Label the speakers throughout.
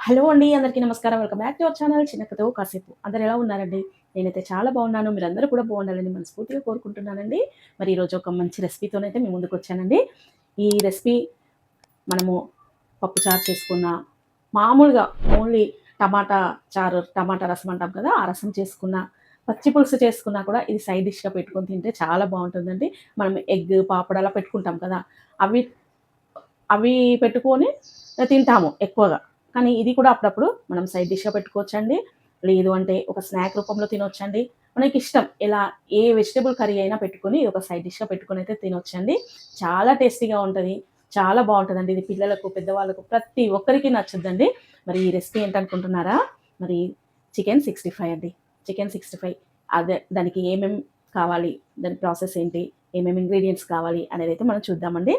Speaker 1: Hello అండి. అందరికీ నమస్కారం. Welcome back to our channel చిన్న కథో కాసేపు. అందరూ ఎలా ఉన్నారండి? నేనైతే చాలా బాగున్నాను. మీరందరూ కూడా బాగుండాలని మనస్ఫూర్తిగా కోరుకుంటున్నానండి. మరి ఈరోజు ఒక మంచి రెసిపీతోనైతే మీ ముందుకొచ్చానండి. ఈ రెసిపీ మనము పప్పుచారు చేసుకున్న, మామూలుగా ఓన్లీ టమాటా చారు, టమాటా రసం అంటాం కదా! ఆ రసం చేసుకున్న, పచ్చి పులుసు చేసుకున్నా కూడా ఇది సైడ్ డిష్‌గా పెట్టుకొని తింటే చాలా బావుంటుందండి. మనం ఎగ్, పాపడ్ అలా పెట్టుకుంటాం కదా! అవి అవి పెట్టుకొని తింటాము ఎక్కువగా. కానీ ఇది కూడా అప్పుడప్పుడు మనం సైడ్ డిష్‌గా పెట్టుకోవచ్చండి. లేదు అంటే ఒక స్నాక్ రూపంలో తినొచ్చండి. మనకిష్టం ఎలా ఏ వెజిటబుల్ కర్రీ అయినా పెట్టుకొని ఒక సైడ్ డిష్‌గా పెట్టుకొనైతే తినొచ్చండి. చాలా టేస్టీగా ఉంటది. చాలా బావుంటదండి. ఇది పిల్లలకు, పెద్దవాళ్ళకు ప్రతి ఒక్కరికి నచ్చుద్దండి. మరి ఈ రెసిపీ ఏంటనుకుంటున్నారా? మరి చికెన్ 65 అండి. చికెన్ 65 అదే దానికి ఏమేం కావాలి? దాని ప్రాసెస్ ఏంటి? ఏమేమి ఇంగ్రీడియెంట్స్ కావాలి? అనేదైతే మనం చూద్దామండి.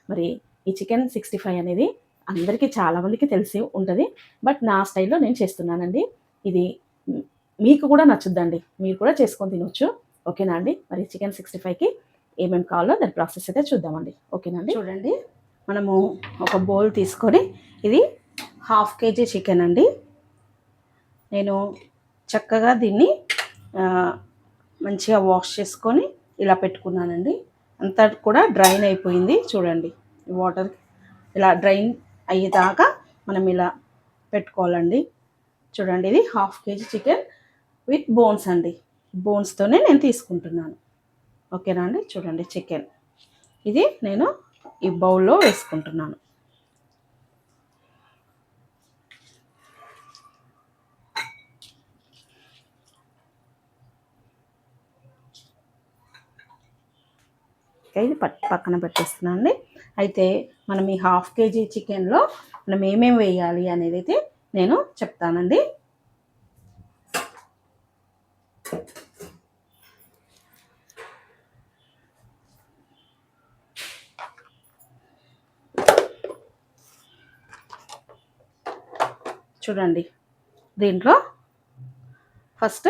Speaker 1: మరి ఈ చికెన్ 65 అనేది అందరికీ చాలా మందికి తెలిసి ఉంటది. బట్ నా స్టైల్‌లో నేను చేస్తున్నానండి. ఇది హ్మ్, మీకు కూడా నచ్చుద్దండి. మీరు కూడా చేసుకొని తినొచ్చు. ఓకేనా అండి? మరి చికెన్ 65కి ఏమేమి కావాలో దాని ప్రాసెస్ అయితే చూద్దామండి. ఓకేనా అండి? చూడండి, మనము ఒక బౌల్ తీసుకొని ఇది 1/2 కేజీ చికెన్ అండి. నేను చక్కగా దీన్ని ఆహ్, మంచిగా వాష్ చేసుకొని ఇలా పెట్టుకున్నానండి. అంతా కూడా డ్రైన్ అయిపోయింది చూడండి. వాటర్ ఇలా డ్రైన్ అయ్యేదాకా మనం ఇలా పెట్టుకోవాలండి. చూడండి, ఇది 1/2 కేజీ చికెన్ విత్ బోన్స్ అండి. బోన్స్‌తోనే నేను తీసుకుంటున్నాను. ఓకేనా అండి? చూడండి చికెన్. ఇది నేను ఈ బౌల్‌లో వేసుకుంటున్నాను. ఇది పక్కన పెట్టేస్తున్నాను అండి. అయితే మనం ఈ 1/2 కేజీ చికెన్‌లో మనం ఏమేమి వేయాలి అనేదైతే నేను చెప్తానండి. చూడండి, దీంట్లో ఫస్ట్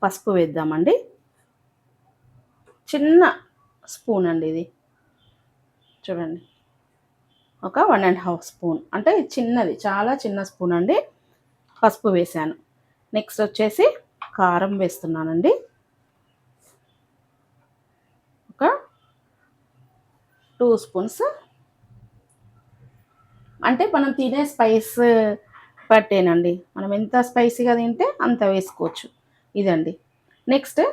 Speaker 1: పసుపు వేద్దామండి. చిన్న స్పూన్ అండి ఇది. చూడండి, ఒక 1½ స్పూన్, అంటే చిన్నది, చాలా చిన్న స్పూన్ అండి. పసుపు వేసాను. నెక్స్ట్ వచ్చేసి కారం వేస్తున్నానండి. ఒక 2 స్పూన్స్, అంటే మనం తినే స్పైస్ పట్టేనండి. మనం ఎంత స్పైసీగా తింటే అంత వేసుకోవచ్చు. ఇదండి. నెక్స్ట్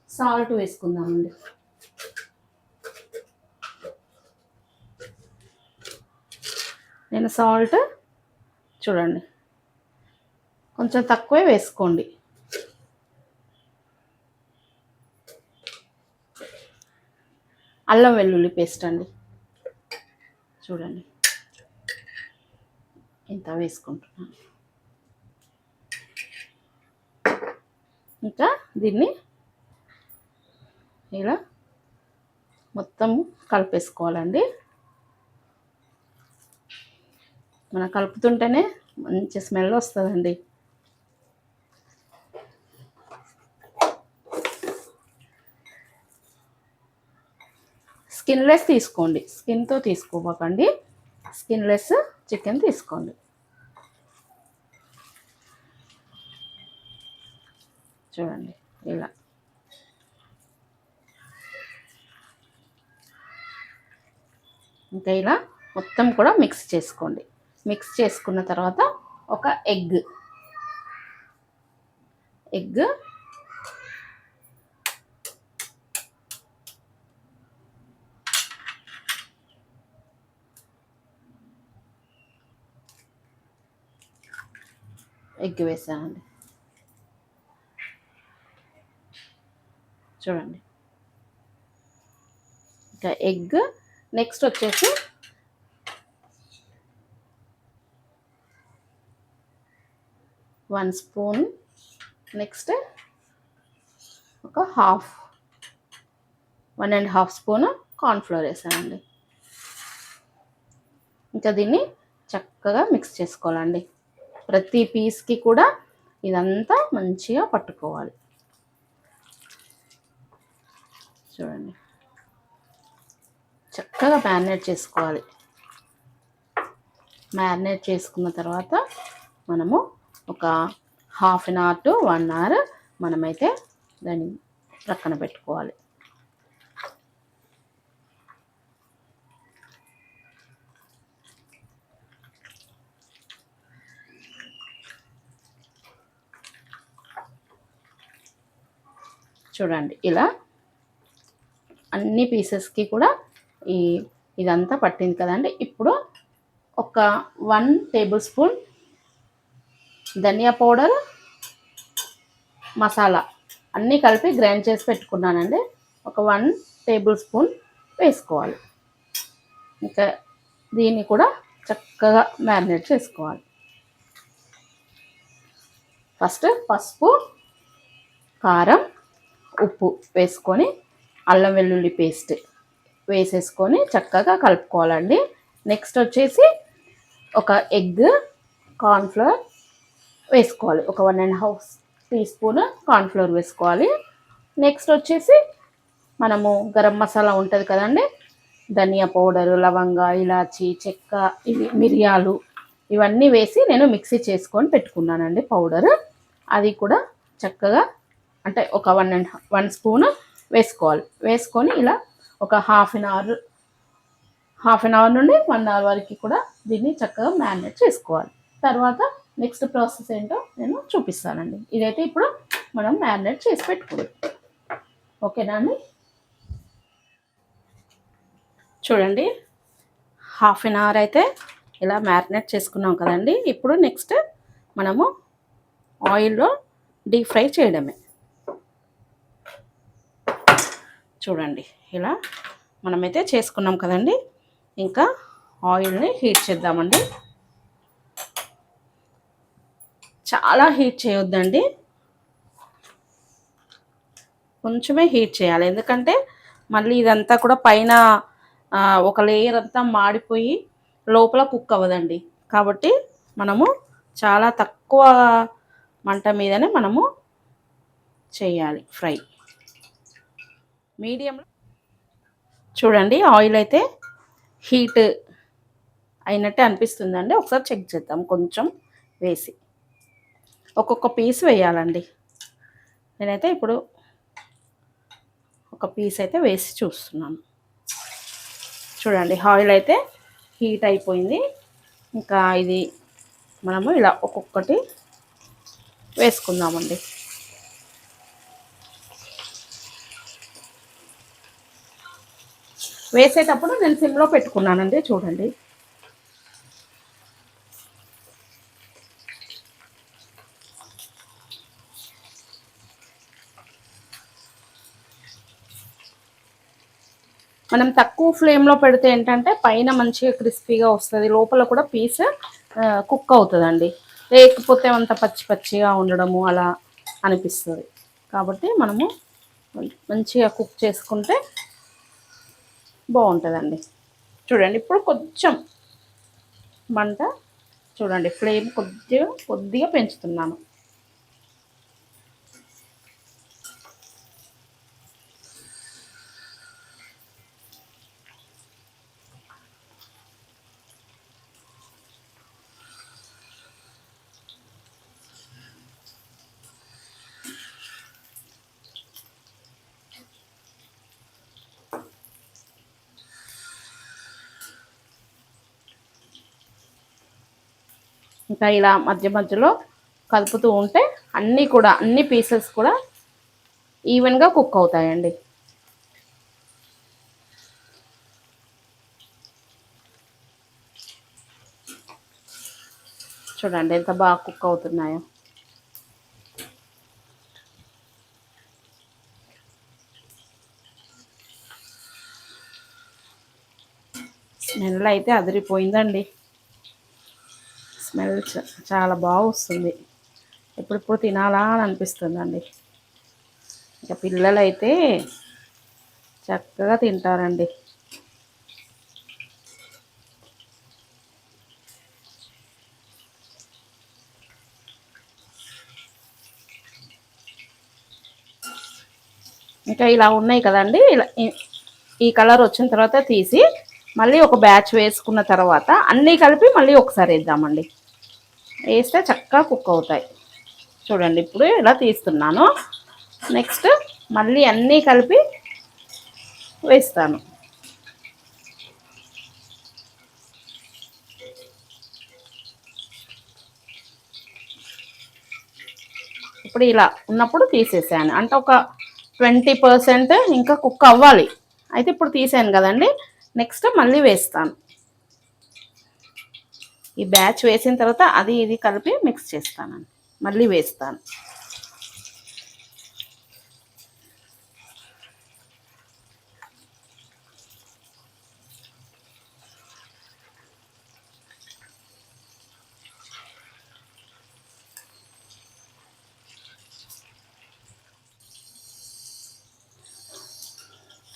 Speaker 1: సాల్ట్ వేసుకుందామండి. నేను సాల్ట్ చూడండి కొంచెం తక్కువే వేసుకోండి. అల్లం వెల్లుల్లి పేస్ట్ అండి. చూడండి ఇంత వేసుకుంటున్నాను. ఇంకా దీన్ని ఇలా మొత్తం కలిపేసుకోవాలండి. మనం కలుపుతుంటేనే మంచి స్మెల్ వస్తుందండి. స్కిన్లెస్ తీసుకోండి, స్కిన్తో తీసుకోకండి. స్కిన్లెస్ చికెన్ తీసుకోండి. చూడండి ఇలా. ఇంకా ఇలా మొత్తం కూడా మిక్స్ చేసుకోండి. మిక్స్ చేసుకున్న తర్వాత ఒక ఎగ్ వేసానండి. చూడండి, ఇంకా ఎగ్. నెక్స్ట్ వచ్చేసి 1 స్పూన్, నెక్స్ట్ ఒక 1½ స్పూన్ కార్న్‌ఫ్లోర్ వేసానండి. ఇంకా దీన్ని చక్కగా మిక్స్ చేసుకోవాలండి. ప్రతి పీస్కి కూడా ఇదంతా మంచిగా పట్టుకోవాలి. చూడండి, చక్కగా మ్యారినేట్ చేసుకోవాలి. మ్యారినేట్ చేసుకున్న తర్వాత మనము ఒక half an hour to 1 hour మనమైతే దాన్ని ప్రక్కన పెట్టుకోవాలి. చూడండి ఇలా అన్ని పీసెస్కి కూడా ఇదంతా పట్టింది కదండి. ఇప్పుడు ఒక 1 టేబుల్ స్పూన్ ధనియా పౌడర్, మసాలా అన్నీ కలిపి గ్రైండ్ చేసి పెట్టుకున్నానండి. ఒక 1 టేబుల్ స్పూన్ వేసుకోవాలి. ఇంకా దీన్ని కూడా చక్కగా మ్యారినేట్ చేసుకోవాలి. ఫస్ట్ పసుపు, కారం, ఉప్పు వేసుకొని అల్లం వెల్లుల్లి పేస్ట్ వేసేసుకొని చక్కగా కలుపుకోవాలండి. నెక్స్ట్ వచ్చేసి ఒక ఎగ్, కార్న్ఫ్లోర్ వేసుకోవాలి. ఒక 1.5 టీ స్పూన్ కార్న్ఫ్లోర్ వేసుకోవాలి. నెక్స్ట్ వచ్చేసి మనము గరం మసాలా ఉంటుంది కదండి, ధనియా పౌడరు, లవంగ, ఇలాచి, చెక్క, ఇవి మిరియాలు ఇవన్నీ వేసి నేను మిక్సీ చేసుకొని పెట్టుకున్నానండి పౌడర్. అది కూడా చక్కగా అంటే ఒక 1 స్పూన్ వేసుకోవాలి. వేసుకొని ఇలా ఒక హాఫ్ అన్ అవర్ నుండి 1 అవర్ వరకు కూడా దీన్ని చక్కగా మ్యారినేట్ చేసుకోవాలి. తర్వాత నెక్స్ట్ ప్రాసెస్ ఏంటో నేను చూపిస్తానండి. ఇదైతే ఇప్పుడు మనం మ్యారినేట్ చేసి పెట్టుకోవాలి. ఓకేనా అండి? చూడండి, హాఫ్ అన్ అవర్ అయితే ఇలా మ్యారినేట్ చేసుకున్నాం కదండి. ఇప్పుడు నెక్స్ట్ మనము ఆయిల్లో డీప్ ఫ్రై చేయడమే. చూడండి ఇలా మనమైతే చేసుకున్నాం కదండి. ఇంకా ఆయిల్ని హీట్ చేద్దామండి. చాలా హీట్ చేయొద్దండి, కొంచెమే హీట్ చేయాలి. ఎందుకంటే మళ్ళీ ఇదంతా కూడా పైన ఒక లేయర్ అంతా మాడిపోయి లోపల కుక్ అవ్వదండి. కాబట్టి మనము చాలా తక్కువ మంట మీదనే మనము చేయాలి ఫ్రై. మీడియంలో చూడండి, ఆయిల్ అయితే హీట్ అయినట్టే అనిపిస్తుందండి. ఒకసారి చెక్ చేద్దాం. కొంచెం వేసి ఒక్కొక్క పీస్ వేయాలండి. నేనైతే ఇప్పుడు ఒక పీస్ అయితే వేసి చూస్తున్నాను. చూడండి, ఆయిల్ అయితే హీట్ అయిపోయింది. ఇంకా ఇది మనము ఇలా ఒక్కొక్కటి వేసుకుందామండి. వేసేటప్పుడు నేను సిమ్లో పెట్టుకున్నానండి. చూడండి, మనం తక్కువ ఫ్లేమ్లో పెడితే ఏంటంటే పైన మంచిగా క్రిస్పీగా వస్తుంది, లోపల కూడా పీస్ కుక్ అవుతుందండి. లేకపోతే అంత పచ్చి పచ్చిగా ఉండడము అలా అనిపిస్తుంది. కాబట్టి మనము మంచిగా కుక్ చేసుకుంటే బాగుంటుందండి. చూడండి, ఇప్పుడు కొంచెం మంట చూడండి, ఫ్లేమ్ కొద్దిగా పెంచుతున్నాను. ఇంకా ఇలా మధ్య మధ్యలో కలుపుతూ ఉంటే అన్ని పీసెస్ కూడా ఈవెన్గా కుక్ అవుతాయండి. చూడండి ఎంత బాగా కుక్ అవుతున్నాయో. స్మెల్ అయితే అదిరిపోయిందండి. స్మెల్ చాలా బాగా వస్తుంది. ఎప్పుడెప్పుడు తినాలా అని అనిపిస్తుందండి. ఇంకా పిల్లలు అయితే చక్కగా తింటారండి. ఇంకా ఇలా ఉన్నాయి కదండి. ఇలా ఈ కలర్ వచ్చిన తర్వాత తీసి మళ్ళీ ఒక బ్యాచ్ వేసుకున్న తర్వాత అన్నీ కలిపి మళ్ళీ ఒకసారి వేద్దామండి. వేస్తే చక్కగా కుక్ అవుతాయి. చూడండి ఇప్పుడు ఇలా తీస్తున్నాను. నెక్స్ట్ మళ్ళీ అన్నీ కలిపి వేస్తాను. ఇప్పుడు ఇలా ఉన్నప్పుడు తీసేసాను. అంటే ఒక 20% ఇంకా కుక్ అవ్వాలి. అయితే ఇప్పుడు తీసాను కదండి, నెక్స్ట్ మళ్ళీ వేస్తాను. ఈ బ్యాచ్ వేసిన తర్వాత అది ఇది కలిపి మిక్స్ చేస్తానండి, మళ్ళీ వేస్తాను.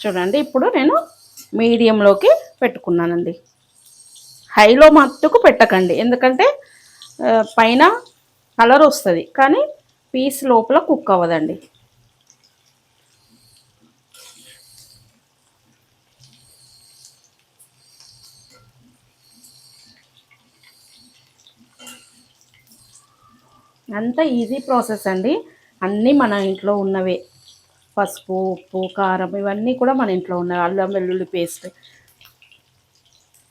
Speaker 1: చూడండి ఇప్పుడు నేను మీడియంలోకి పెట్టుకున్నానండి. హైలో మట్టుకు పెట్టకండి, ఎందుకంటే పైన కలర్ వస్తుంది కానీ పీస్ లోపల కుక్ అవ్వదండి. అంత ఈజీ ప్రాసెస్ అండి. అన్నీ మన ఇంట్లో ఉన్నవే. పసుపు, ఉప్పు, కారం ఇవన్నీ కూడా మన ఇంట్లో ఉన్నాయి. అల్లం వెల్లుల్లి పేస్ట్,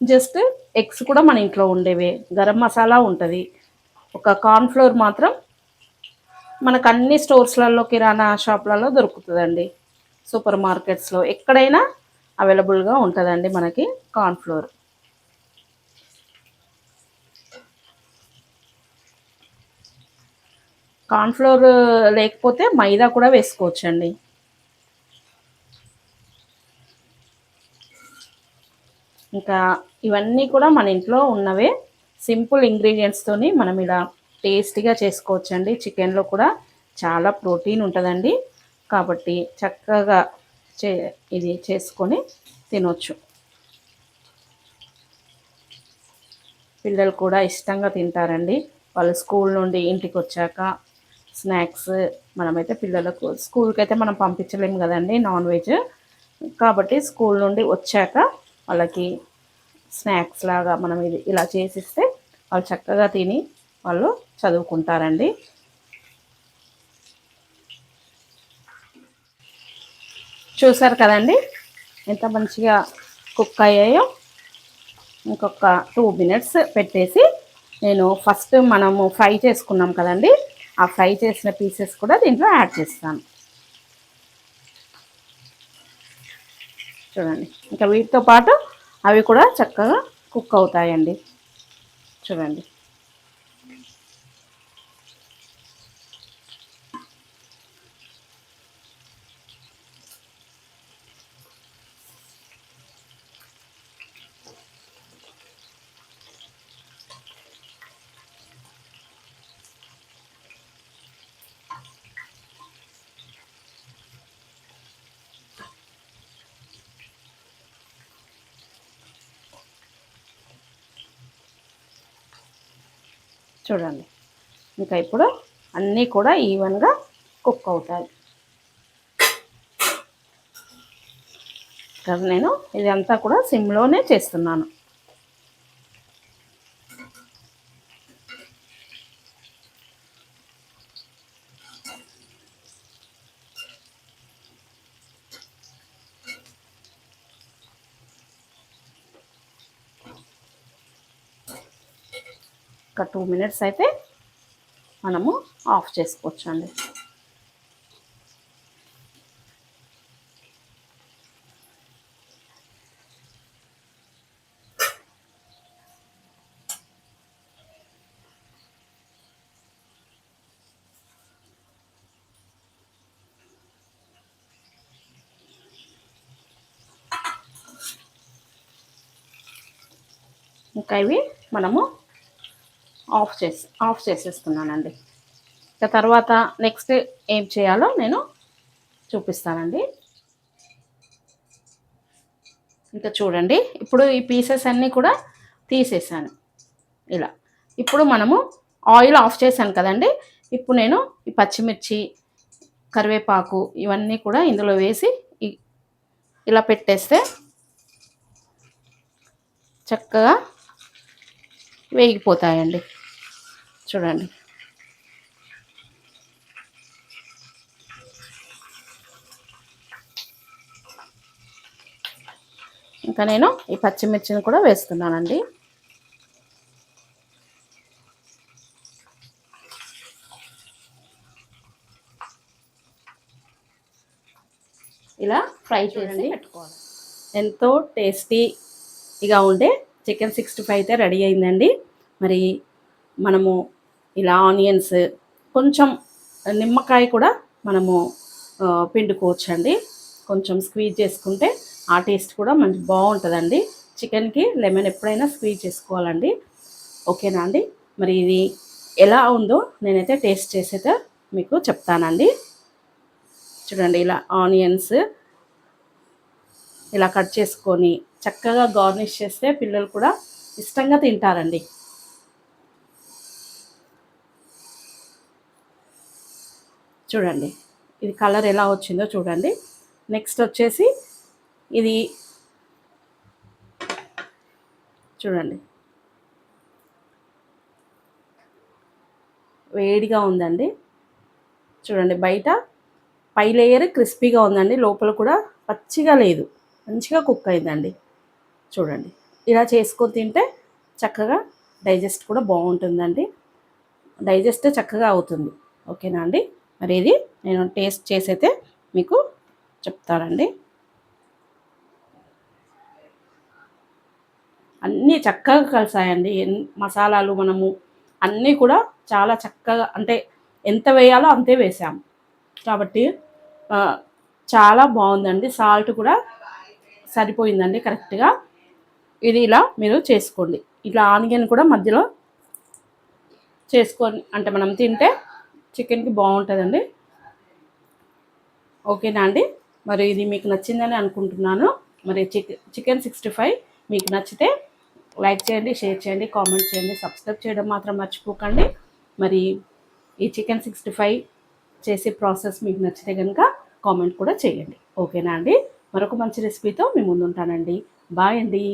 Speaker 1: జస్ట్ ఎగ్స్ కూడా మన ఇంట్లో ఉండేవే. గరం మసాలా ఉంటుంది. ఒక కార్న్ఫ్లోర్ మాత్రం మనకు అన్ని స్టోర్స్లలో, కిరాణా షాప్లలో దొరుకుతుందండి. సూపర్ మార్కెట్స్లో ఎక్కడైనా అవైలబుల్గా ఉంటుందండి మనకి కార్న్ఫ్లోర్. కార్న్ఫ్లోర్ లేకపోతే మైదా కూడా వేసుకోవచ్చండి. ఇంకా ఇవన్నీ కూడా మన ఇంట్లో ఉన్నవే. సింపుల్ ఇంగ్రీడియంట్స్తోని మనం ఇలా టేస్టీగా చేసుకోవచ్చండి. చికెన్లో కూడా చాలా ప్రోటీన్ ఉంటుందండి, కాబట్టి చక్కగా ఇది చేసుకొని తినొచ్చు. పిల్లలు కూడా ఇష్టంగా తింటారండి. వాళ్ళు స్కూల్ నుండి ఇంటికి వచ్చాక స్నాక్స్, మనమైతే పిల్లలకు స్కూల్కి అయితే మనం పంపించలేము కదండి నాన్ వెజ్, కాబట్టి స్కూల్ నుండి వచ్చాక వాళ్ళకి స్నాక్స్ లాగా మనం ఇది ఇలా చేసిస్తే వాళ్ళు చక్కగా తిని వాళ్ళు చదువుకుంటారండి. చూసారు కదండి ఎంత మంచిగా కుక్ అయ్యాయో. ఇంకొక 2 minutes పెట్టేసి నేను ఫస్ట్ మనము ఫ్రై చేసుకున్నాం కదండి, ఆ ఫ్రై చేసిన పీసెస్ కూడా దీంట్లో యాడ్ చేస్తాను. చూడండి ఇంకా వీటితో పాటు అవి కూడా చక్కగా కుక్ అవుతాయండి. చూడండి చూడండి ఇంకా ఇప్పుడు అన్నీ కూడా ఈవెన్గా కుక్ అవుతాయి. కదా నేను ఇదంతా కూడా సిమ్లోనే చేస్తున్నాను. ఒక 2 minutes అయితే మనము ఆఫ్ చేసుకోవచ్చండి. ఇంకా ఇవి మనము ఆఫ్ చేసేస్తున్నానండి. ఇక తర్వాత నెక్స్ట్ ఏం చేయాలో నేను చూపిస్తానండి. ఇంకా చూడండి ఇప్పుడు ఈ పీసెస్ అన్నీ కూడా తీసేసాను ఇలా. ఇప్పుడు మనము ఆయిల్ ఆఫ్ చేశాను కదండి, ఇప్పుడు నేను ఈ పచ్చిమిర్చి, కరివేపాకు ఇవన్నీ కూడా ఇందులో వేసి ఇలా పెట్టేస్తే చక్కగా వేగిపోతాయండి. చూడండి. ఇంకా నేను ఈ పచ్చిమిర్చిని కూడా వేస్తున్నానండి. ఇలా ఫ్రై చేసి పెట్టుకోవాలి. ఎంతో టేస్టీగా ఉండే చికెన్ 65 అయితే రెడీ అయిందండి. మరి మనము ఇలా ఆనియన్స్, కొంచెం నిమ్మకాయ కూడా మనము పిండుకోవచ్చండి. కొంచెం స్క్వీజ్ చేసుకుంటే ఆ టేస్ట్ కూడా మంచి బాగుంటుందండి. చికెన్కి లెమన్ ఎప్పుడైనా స్క్వీజ్ చేసుకోవాలండి. ఓకేనా అండి? మరి ఇది ఎలా ఉందో నేనైతే టేస్ట్ చేసేదో మీకు చెప్తానండి. చూడండి, ఇలా ఆనియన్స్ ఇలా కట్ చేసుకొని చక్కగా గార్నిష్ చేస్తే పిల్లలు కూడా ఇష్టంగా తింటారండి. చూడండి, ఇది కలర్ ఎలా వచ్చిందో చూడండి. నెక్స్ట్ వచ్చేసి ఇది చూడండి, వేడిగా ఉందండి. చూడండి, బయట పై లేయర్ క్రిస్పీగా ఉందండి, లోపల కూడా పచ్చిగా లేదు, మంచిగా కుక్ అయిందండి. చూడండి, ఇలా చేసుకొని తింటే చక్కగా డైజెస్ట్ కూడా బాగుంటుందండి. డైజెస్ట్ చక్కగా అవుతుంది. ఓకేనా అండి? మరి ఇది నేను టేస్ట్ చేసైతే మీకు చెప్తానండి. అన్నీ చక్కగా కలిసాయండి. మసాలాలు మనము అన్నీ కూడా చాలా చక్కగా, అంటే ఎంత వేయాలో అంతే వేసాము కాబట్టి చాలా బాగుందండి. సాల్ట్ కూడా సరిపోయిందండి కరెక్ట్గా. ఇది ఇలా మీరు చేసుకోండి. ఇట్లా ఆనియన్ కూడా మధ్యలో చేసుకొని అంటే మనం తింటే చికెన్కి బాగుంటుందండి. ఓకేనా అండి? మరి ఇది మీకు నచ్చిందని అనుకుంటున్నాను. మరి చికెన్ 65 మీకు నచ్చితే లైక్ చేయండి, షేర్ చేయండి, కామెంట్ చేయండి, సబ్స్క్రైబ్ చేయడం మాత్రం మర్చిపోకండి. మరి ఈ చికెన్ 65 చేసే ప్రాసెస్ మీకు నచ్చితే కనుక కామెంట్ కూడా చేయండి. ఓకేనా అండి? మరొక మంచి రెసిపీతో మీ ముందు ఉంటానండి. బాయ్ అండి.